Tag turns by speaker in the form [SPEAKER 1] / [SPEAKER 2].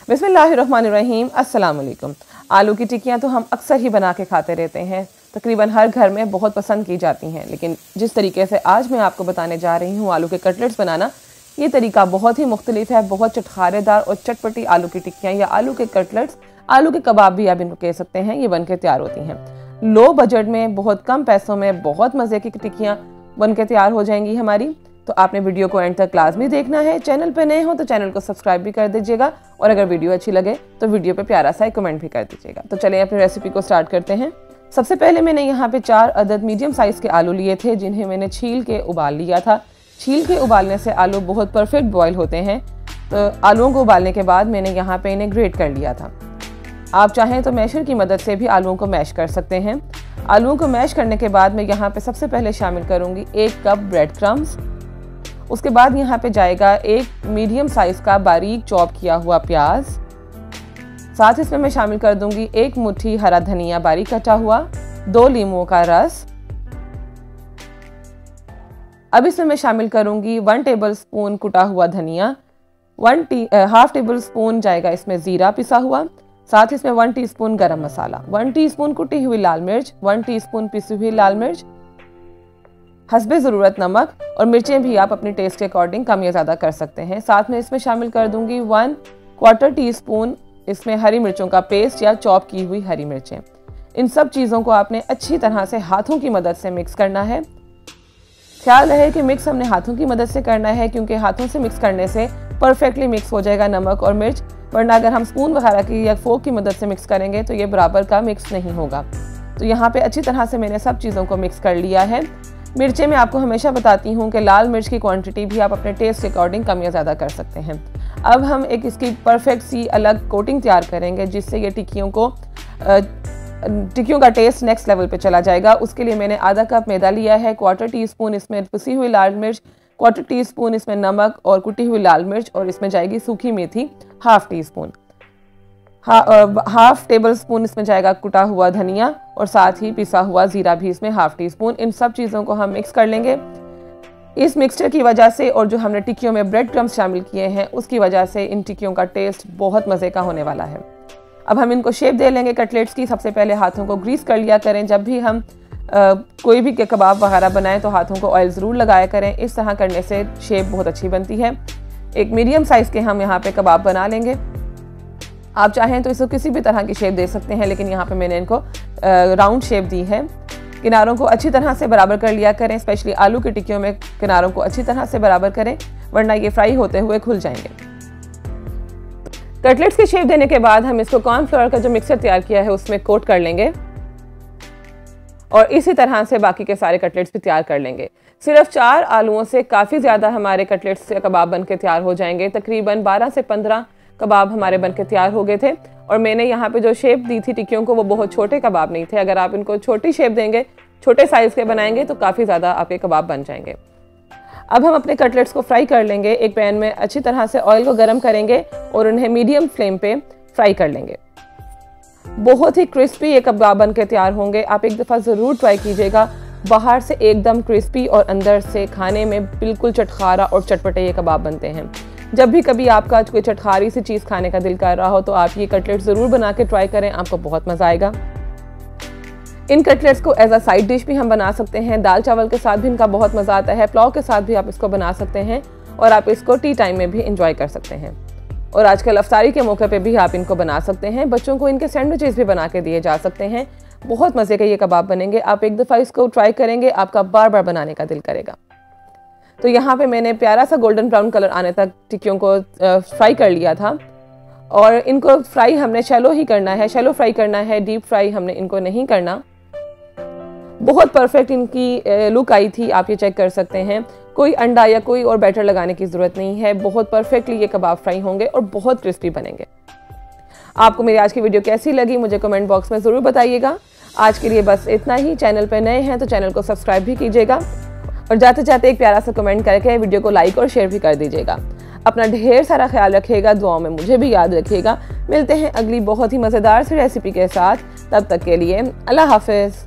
[SPEAKER 1] बिस्मिल्लाहिर्रहमानिर्रहीम, अस्सलाम वालेकुम। आलू की टिक्कियाँ तो हम अक्सर ही बना के खाते रहते हैं, तकरीबन हर घर में बहुत पसंद की जाती हैं। लेकिन जिस तरीके से आज मैं आपको बताने जा रही हूँ आलू के कटलेट्स बनाना, ये तरीका बहुत ही मुख्तलिफ है। बहुत चटखारेदार और चटपटी आलू की टिक्कियाँ या आलू के कटलेट्स, आलू के कबाब भी आप इनको कह सकते हैं, ये बन के तैयार होती हैं। लो बजट में, बहुत कम पैसों में बहुत मज़े की टिक्कियाँ बन के तैयार हो जाएंगी हमारी। तो आपने वीडियो को एंड तक लाजमी देखना है। चैनल पे नए हो तो चैनल को सब्सक्राइब भी कर दीजिएगा, और अगर वीडियो अच्छी लगे तो वीडियो पे प्यारा सा एक कमेंट भी कर दीजिएगा। तो चलिए अपनी रेसिपी को स्टार्ट करते हैं। सबसे पहले मैंने यहाँ पे 4 अदद मीडियम साइज़ के आलू लिए थे, जिन्हें मैंने छील के उबाल लिया था। छील के उबालने से आलू बहुत परफेक्ट बॉयल होते हैं। तो आलूओं को उबालने के बाद मैंने यहाँ पे इन्हें ग्रेट कर लिया था। आप चाहें तो मैशर की मदद से भी आलूओं को मैश कर सकते हैं। आलूओं को मैश करने के बाद मैं यहाँ पे सबसे पहले शामिल करूँगी 1 कप ब्रेड क्रम्स। उसके बाद यहाँ पे जाएगा 1 मीडियम साइज़ का बारीक चॉप किया हुआ प्याज। साथ इसमें मैं शामिल कर दूंगी 1 मुट्ठी हरा धनिया बारीक कटा हुआ, 2 लीमों का रस। अब इसमें मैं शामिल करूंगी 1 टेबलस्पून कुटा हुआ धनिया, हाफ टेबल स्पून जाएगा इसमें ज़ीरा पिसा हुआ। साथ इसमें 1 टीस्पून गरम मसाला, 1 टीस्पून कुटी हुई लाल मिर्च, 1 टीस्पून पिसी हुई लाल मिर्च, हस्बे ज़रूरत नमक, और मिर्चें भी आप अपने टेस्ट के अकॉर्डिंग कम या ज़्यादा कर सकते हैं। साथ में इसमें शामिल कर दूंगी 1/4 टीस्पून इसमें हरी मिर्चों का पेस्ट या चॉप की हुई हरी मिर्चें। इन सब चीज़ों को आपने अच्छी तरह से हाथों की मदद से मिक्स करना है। ख्याल रहे कि मिक्स हमने हाथों की मदद से करना है, क्योंकि हाथों से मिक्स करने से परफेक्टली मिक्स हो जाएगा नमक और मिर्च, वरना अगर हम स्पून वगैरह की या फोक की मदद से मिक्स करेंगे तो ये बराबर का मिक्स नहीं होगा। तो यहाँ पे अच्छी तरह से मैंने सब चीज़ों को मिक्स कर लिया है। मिर्चें मैं आपको हमेशा बताती हूँ कि लाल मिर्च की क्वांटिटी भी आप अपने टेस्ट के अकॉर्डिंग कम या ज़्यादा कर सकते हैं। अब हम एक इसकी परफेक्ट सी अलग कोटिंग तैयार करेंगे, जिससे ये टिक्कियों का टेस्ट नेक्स्ट लेवल पे चला जाएगा। उसके लिए मैंने आधा कप मैदा लिया है, 1/4 टीस्पून इसमें पिसी हुई लाल मिर्च, 1/4 टीस्पून इसमें नमक और कुटी हुई लाल मिर्च, और इसमें जाएगी सूखी मेथी half teaspoon, half tablespoon इसमें जाएगा कुटा हुआ धनिया, और साथ ही पिसा हुआ ज़ीरा भी इसमें हाफ टीस्पून। इन सब चीज़ों को हम मिक्स कर लेंगे। इस मिक्सचर की वजह से और जो हमने टिक्कियों में ब्रेड क्रम्स शामिल किए हैं, उसकी वजह से इन टिक्कियों का टेस्ट बहुत मज़े का होने वाला है। अब हम इनको शेप दे लेंगे कटलेट्स की। सबसे पहले हाथों को ग्रीस कर लिया करें। जब भी हम कोई भी कबाब वगैरह बनाएं तो हाथों को ऑयल ज़रूर लगाया करें। इस तरह करने से शेप बहुत अच्छी बनती है। एक मीडियम साइज़ के हम यहाँ पे कबाब बना लेंगे। आप चाहें तो इसको किसी भी तरह की शेप दे सकते हैं, लेकिन यहाँ पे मैंने इनको राउंड शेप दी है। किनारों को अच्छी तरह से बराबर कर लिया करें, स्पेशली आलू की टिक्कियों में किनारों को अच्छी तरह से बराबर करें, वरना ये फ्राई होते हुए खुल जाएंगे। कटलेट्स की शेप देने के बाद हम इसको कॉर्नफ्लोर का जो मिक्सचर तैयार किया है उसमें कोट कर लेंगे, और इसी तरह से बाकी के सारे कटलेट्स भी तैयार कर लेंगे। सिर्फ 4 आलूओं से काफ़ी ज़्यादा हमारे कटलेट्स से कबाब बन के तैयार हो जाएंगे। तकरीबन 12 से 15 कबाब हमारे बनके तैयार हो गए थे। और मैंने यहाँ पे जो शेप दी थी टिक्कियों को, वो बहुत छोटे कबाब नहीं थे। अगर आप इनको छोटी शेप देंगे, छोटे साइज़ के बनाएंगे, तो काफ़ी ज़्यादा आपके कबाब बन जाएंगे। अब हम अपने कटलेट्स को फ्राई कर लेंगे। एक पैन में अच्छी तरह से ऑयल को गर्म करेंगे और उन्हें मीडियम फ्लेम पे फ्राई कर लेंगे। बहुत ही क्रिस्पी ये कबाब बन के तैयार होंगे। आप एक दफ़ा ज़रूर ट्राई कीजिएगा। बाहर से एकदम क्रिस्पी और अंदर से खाने में बिल्कुल चटखारा और चटपटे ये कबाब बनते हैं। जब भी कभी आपका कोई चटखारी सी चीज़ खाने का दिल कर रहा हो तो आप ये कटलेट ज़रूर बना के ट्राई करें, आपको बहुत मज़ा आएगा। इन कटलेट्स को एज अ साइड डिश भी हम बना सकते हैं। दाल चावल के साथ भी इनका बहुत मज़ा आता है। पुलाव के साथ भी आप इसको बना सकते हैं, और आप इसको टी टाइम में भी इंजॉय कर सकते हैं। और आजकल अफ्तारी के मौके पे भी आप इनको बना सकते हैं। बच्चों को इनके सैंडविचेस भी बना के दिए जा सकते हैं। बहुत मज़े के ये कबाब बनेंगे। आप एक दफ़ा इसको ट्राई करेंगे, आपका बार बार बनाने का दिल करेगा। तो यहाँ पे मैंने प्यारा सा गोल्डन ब्राउन कलर आने तक टिक्कियों को फ्राई कर लिया था, और इनको फ्राई हमने शैलो ही करना है, शैलो फ्राई करना है, डीप फ्राई हमने इनको नहीं करना। बहुत परफेक्ट इनकी लुक आई थी, आप ये चेक कर सकते हैं। कोई अंडा या कोई और बैटर लगाने की ज़रूरत नहीं है। बहुत परफेक्टली ये कबाब फ्राई होंगे और बहुत क्रिस्पी बनेंगे। आपको मेरी आज की वीडियो कैसी लगी मुझे कमेंट बॉक्स में ज़रूर बताइएगा। आज के लिए बस इतना ही। चैनल पर नए हैं तो चैनल को सब्सक्राइब भी कीजिएगा, और जाते जाते एक प्यारा सा कमेंट करके वीडियो को लाइक और शेयर भी कर दीजिएगा। अपना ढेर सारा ख्याल रखिएगा, दुआओं में मुझे भी याद रखिएगा। मिलते हैं अगली बहुत ही मज़ेदार सी रेसिपी के साथ। तब तक के लिए अल्लाह हाफिज़।